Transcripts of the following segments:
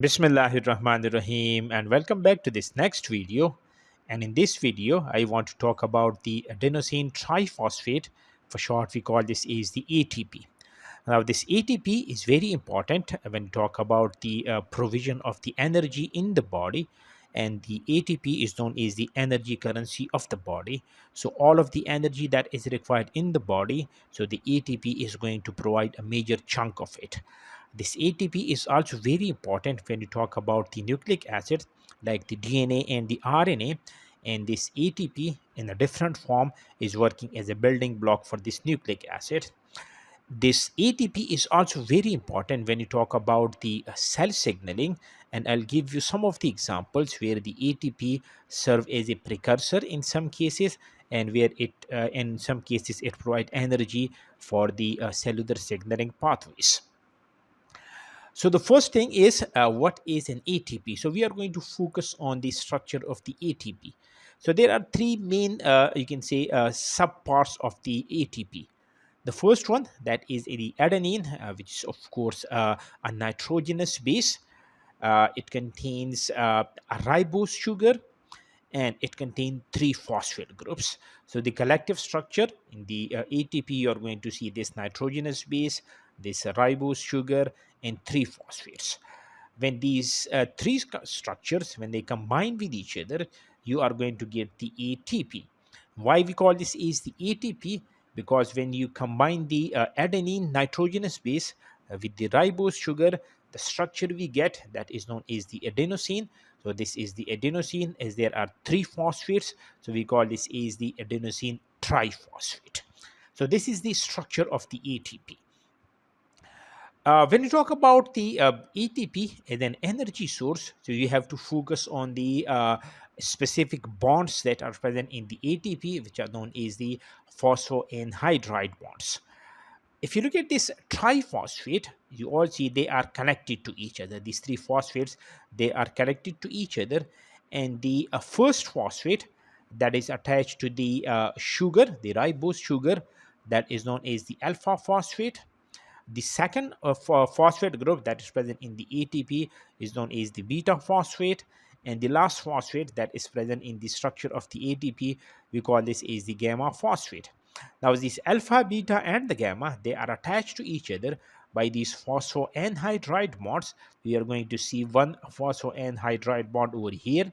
Bismillahirrahmanirrahim, and welcome back to this next video. And in this video I want to talk about the adenosine triphosphate. For short, we call this is the ATP. Now this ATP is very important when we talk about the provision of the energy in the body, and the ATP is known as the energy currency of the body. So all of the energy that is required in the body, so the ATP is going to provide a major chunk of it. This ATP is also very important when you talk about the nucleic acids like the DNA and the RNA. And this ATP in a different form is working as a building block for this nucleic acid. This ATP is also very important when you talk about the cell signaling, and I'll give you some of the examples where the ATP serve as a precursor in some cases, and where it in some cases it provide energy for the cellular signaling pathways. So the first thing is what is an ATP? So we are going to focus on the structure of the ATP. So there are three main, you can say, subparts of the ATP. The first one, that is the adenine, which is of course a nitrogenous base. It contains a ribose sugar, and it contains three phosphate groups. So the collective structure in the ATP, you're going to see this nitrogenous base, this ribose sugar, and three phosphates. When these three structures, when they combine with each other, you are going to get the ATP. Why we call this is the ATP? Because when you combine the adenine nitrogenous base with the ribose sugar, the structure we get, that is known as the adenosine. So this is the adenosine, as there are three phosphates, so we call this is the adenosine triphosphate. So this is the structure of the ATP. When you talk about the ATP as an energy source, so you have to focus on the specific bonds that are present in the ATP, which are known as the phosphoanhydride bonds. If you look at this triphosphate, you all see they are connected to each other. These three phosphates, they are connected to each other, and the first phosphate that is attached to the sugar, the ribose sugar, that is known as the alpha phosphate. The second phosphate group that is present in the ATP is known as the beta phosphate. And the last phosphate that is present in the structure of the ATP, we call this is the gamma phosphate. Now, these alpha, beta, and the gamma, they are attached to each other by these phosphoanhydride bonds. We are going to see one phosphoanhydride bond over here.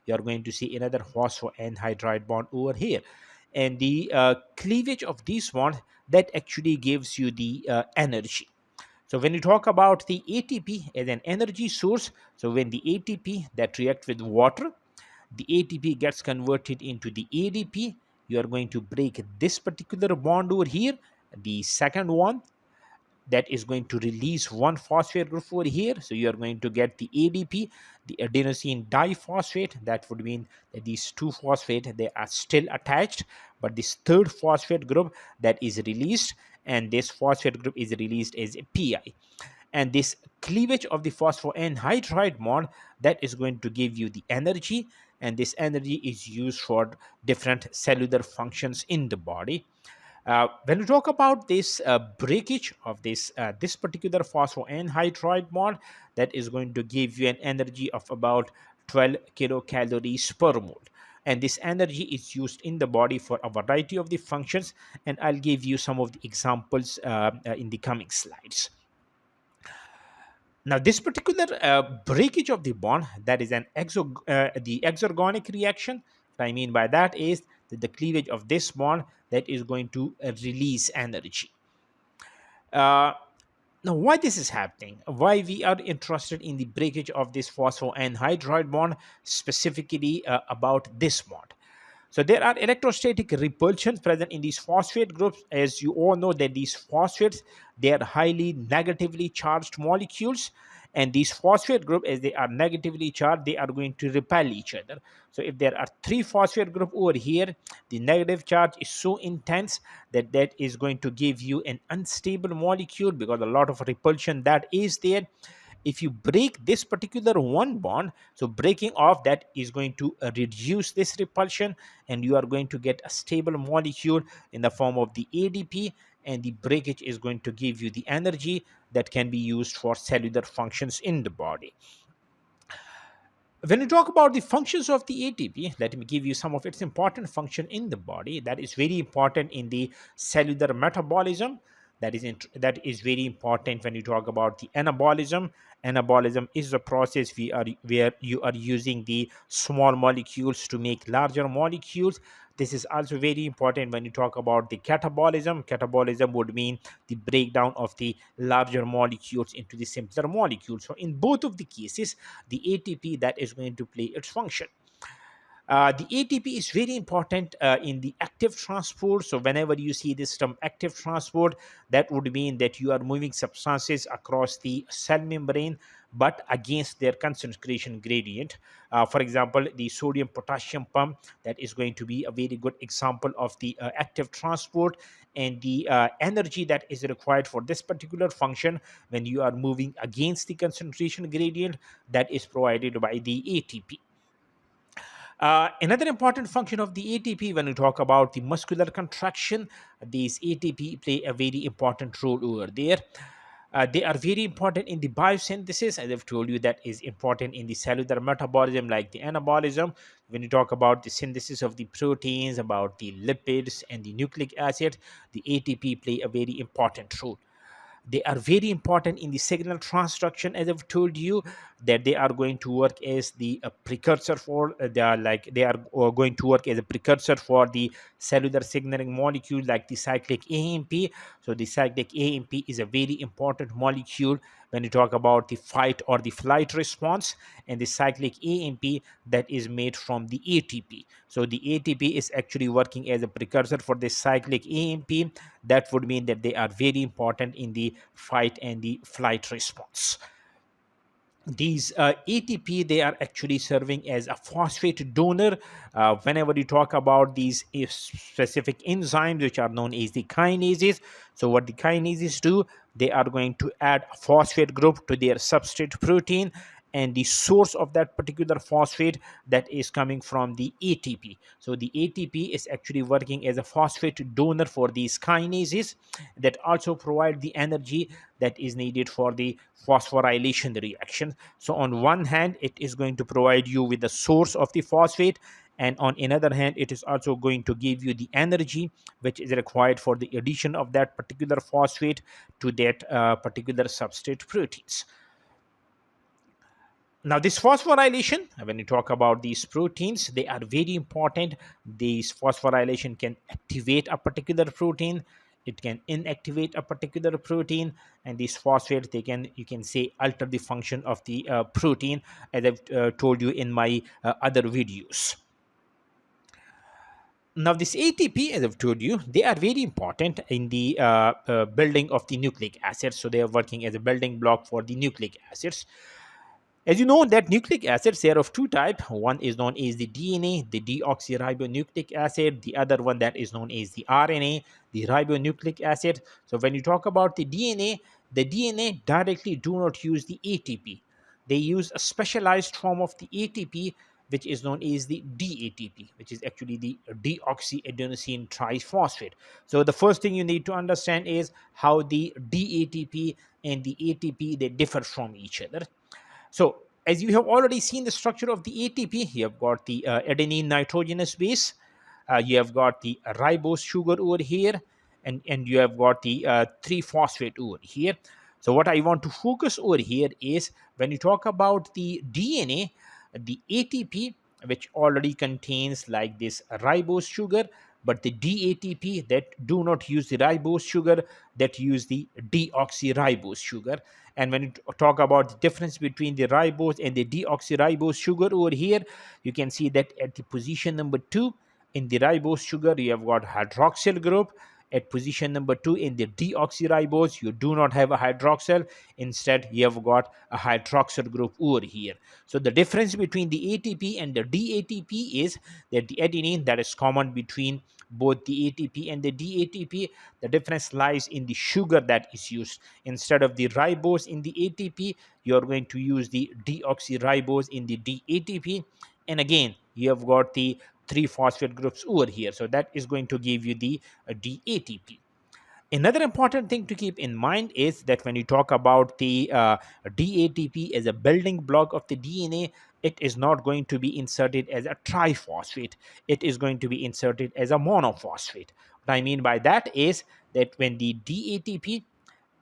You are going to see another phosphoanhydride bond over here. And the cleavage of these bonds, that actually gives you the energy. So when you talk about the ATP as an energy source, so when the ATP that reacts with water, the ATP gets converted into the ADP. You are going to break this particular bond over here, the second one, that is going to release one phosphate group over here. So you are going to get the ADP, the adenosine diphosphate. That would mean that these two phosphate, they are still attached, but this third phosphate group that is released, and this phosphate group is released as a Pi. And this cleavage of the phosphoanhydride bond, that is going to give you the energy, and this energy is used for different cellular functions in the body. When we talk about this breakage of this particular phosphoanhydride bond, that is going to give you an energy of about 12 kilocalories per mole. And this energy is used in the body for a variety of the functions, and I'll give you some of the examples in the coming slides. Now, this particular breakage of the bond, that is the exergonic reaction. What I mean by that is that the cleavage of this bond, that is going to release energy. Uh, Now, why this is happening? Why we are interested in the breakage of this phosphoanhydride bond, specifically about this bond? So there are electrostatic repulsions present in these phosphate groups. As you all know that these phosphates, they are highly negatively charged molecules, and these phosphate group, as they are negatively charged, they are going to repel each other. So if there are three phosphate group over here, the negative charge is so intense that that is going to give you an unstable molecule, because a lot of repulsion that is there. If you break this particular one bond, so breaking off that is going to reduce this repulsion, and you are going to get a stable molecule in the form of the ADP, and the breakage is going to give you the energy that can be used for cellular functions in the body. When we talk about the functions of the ATP, let me give you some of its important function in the body that is very important in the cellular metabolism. That is very important when you talk about the anabolism. Anabolism is a process where you are using the small molecules to make larger molecules. This is also very important when you talk about the catabolism. Catabolism would mean the breakdown of the larger molecules into the simpler molecules. So in both of the cases, the ATP that is going to play its function. The ATP is very important in the active transport. So, whenever you see this term active transport, that would mean that you are moving substances across the cell membrane but against their concentration gradient. For example, the sodium potassium pump, that is going to be a very good example of the active transport, and the energy that is required for this particular function when you are moving against the concentration gradient, that is provided by the ATP. Another important function of the ATP, when we talk about the muscular contraction, these ATP play a very important role over there. They are very important in the biosynthesis, as I've told you, that is important in the cellular metabolism, like the anabolism. When you talk about the synthesis of the proteins, about the lipids and the nucleic acid, the ATP play a very important role. They are very important in the signal transduction, as I've told you, that they are going to work as the precursor for they are going to work as a precursor for the cellular signaling molecule like the cyclic AMP. So the cyclic AMP is a very important molecule when you talk about the fight or the flight response, and the cyclic AMP, that is made from the ATP. So the ATP is actually working as a precursor for the cyclic AMP. That would mean that they are very important in the fight and the flight response. These ATP, they are actually serving as a phosphate donor. Whenever you talk about these specific enzymes which are known as the kinases, so what the kinases do, they are going to add a phosphate group to their substrate protein, and the source of that particular phosphate, that is coming from the ATP. So the ATP is actually working as a phosphate donor for these kinases that also provide the energy that is needed for the phosphorylation reaction. So on one hand, it is going to provide you with the source of the phosphate, and on another hand, it is also going to give you the energy which is required for the addition of that particular phosphate to that particular substrate proteins. Now, this phosphorylation, when you talk about these proteins, they are very important. These phosphorylation can activate a particular protein, it can inactivate a particular protein, and these phosphates, they can, you can say, alter the function of the protein, as I've told you in my other videos. Now, this ATP, as I've told you, they are very important in the building of the nucleic acids. So they are working as a building block for the nucleic acids. As you know, that nucleic acids, they are of two types. One is known as the DNA, the deoxyribonucleic acid. The other one, that is known as the RNA, the ribonucleic acid. So when you talk about the DNA directly do not use the ATP. They use a specialized form of the ATP, which is known as the DATP, which is actually the deoxyadenosine triphosphate. So the first thing you need to understand is how the DATP and the ATP, they differ from each other. So, as you have already seen the structure of the ATP, you have got the adenine nitrogenous base, you have got the ribose sugar over here, and you have got the 3 phosphate over here. So, what I want to focus over here is when you talk about the DNA, the ATP, which already contains like this ribose sugar, but the DATP that do not use the ribose sugar, that use the deoxyribose sugar. And when you talk about the difference between the ribose and the deoxyribose sugar over here, you can see that at the position number 2 in the ribose sugar, you have got hydroxyl group. At position number 2 in the deoxyribose, you do not have a hydroxyl. Instead, you have got a hydroxyl group over here. So the difference between the ATP and the DATP is that the adenine, that is common between both the ATP and the DATP, the difference lies in the sugar that is used. Instead of the ribose in the ATP, you are going to use the deoxyribose in the DATP. And again, you have got the 3 phosphate groups over here. So that is going to give you the DATP. Another important thing to keep in mind is that when you talk about the DATP as a building block of the DNA, it is not going to be inserted as a triphosphate. It is going to be inserted as a monophosphate. What I mean by that is that when the DATP,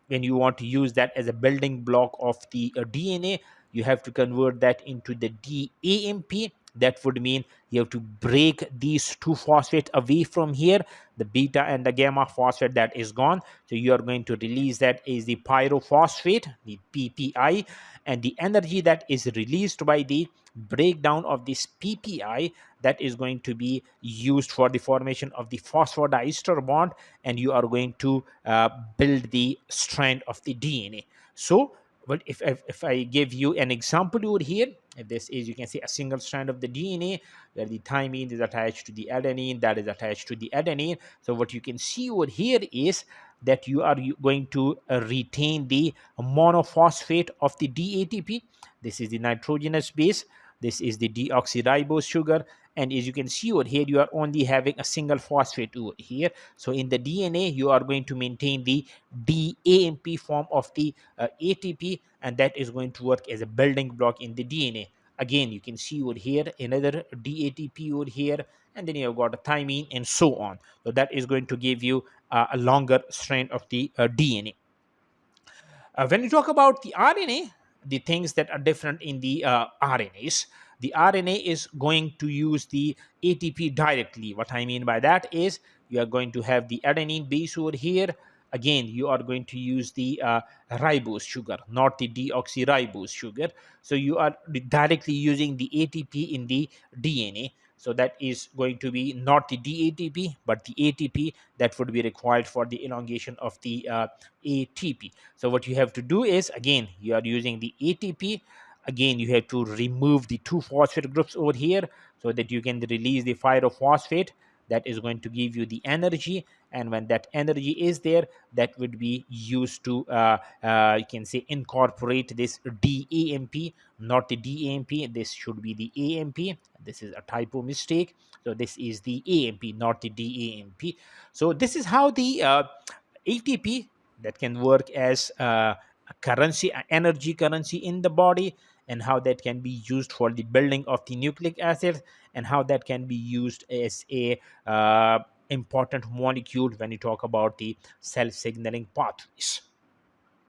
when you want to use that as a building block of the DNA, you have to convert that into the DAMP. That would mean you have to break these two phosphates away from here, the beta and the gamma phosphate that is gone. So you are going to release that as the pyrophosphate, the PPI, and the energy that is released by the breakdown of this PPI, that is going to be used for the formation of the phosphodiester bond, and you are going to build the strand of the DNA. So, but if I give you an example over here, if this is, you can see a single strand of the DNA where the thymine is attached to the adenine, that is attached to the adenine. So what you can see over here is that you are going to retain the monophosphate of the DATP. This is the nitrogenous base. This is the deoxyribose sugar. And as you can see over here, you are only having a single phosphate over here. So in the DNA, you are going to maintain the DAMP form of the ATP, and that is going to work as a building block in the DNA. Again, you can see over here another DATP over here, and then you have got a thymine and so on. So that is going to give you a longer strand of the DNA. When you talk about the RNA, the things that are different in the RNAs, the RNA is going to use the ATP directly. What I mean by that is you are going to have the adenine base over here. Again, you are going to use the ribose sugar, not the deoxyribose sugar. So you are directly using the ATP in the DNA. So that is going to be not the DATP, but the ATP that would be required for the elongation of the ATP. So what you have to do is, again, you are using the ATP. Again, you have to remove the two phosphate groups over here so that you can release the pyrophosphate. That is going to give you the energy, and when that energy is there, that would be used to you can say incorporate this DAMP, not the DAMP. This should be the AMP. This is a typo mistake. So this is the AMP, not the DAMP. So this is how the ATP that can work as a currency, energy currency in the body, and how that can be used for the building of the nucleic acid, and how that can be used as a important molecule when you talk about the cell signaling pathways.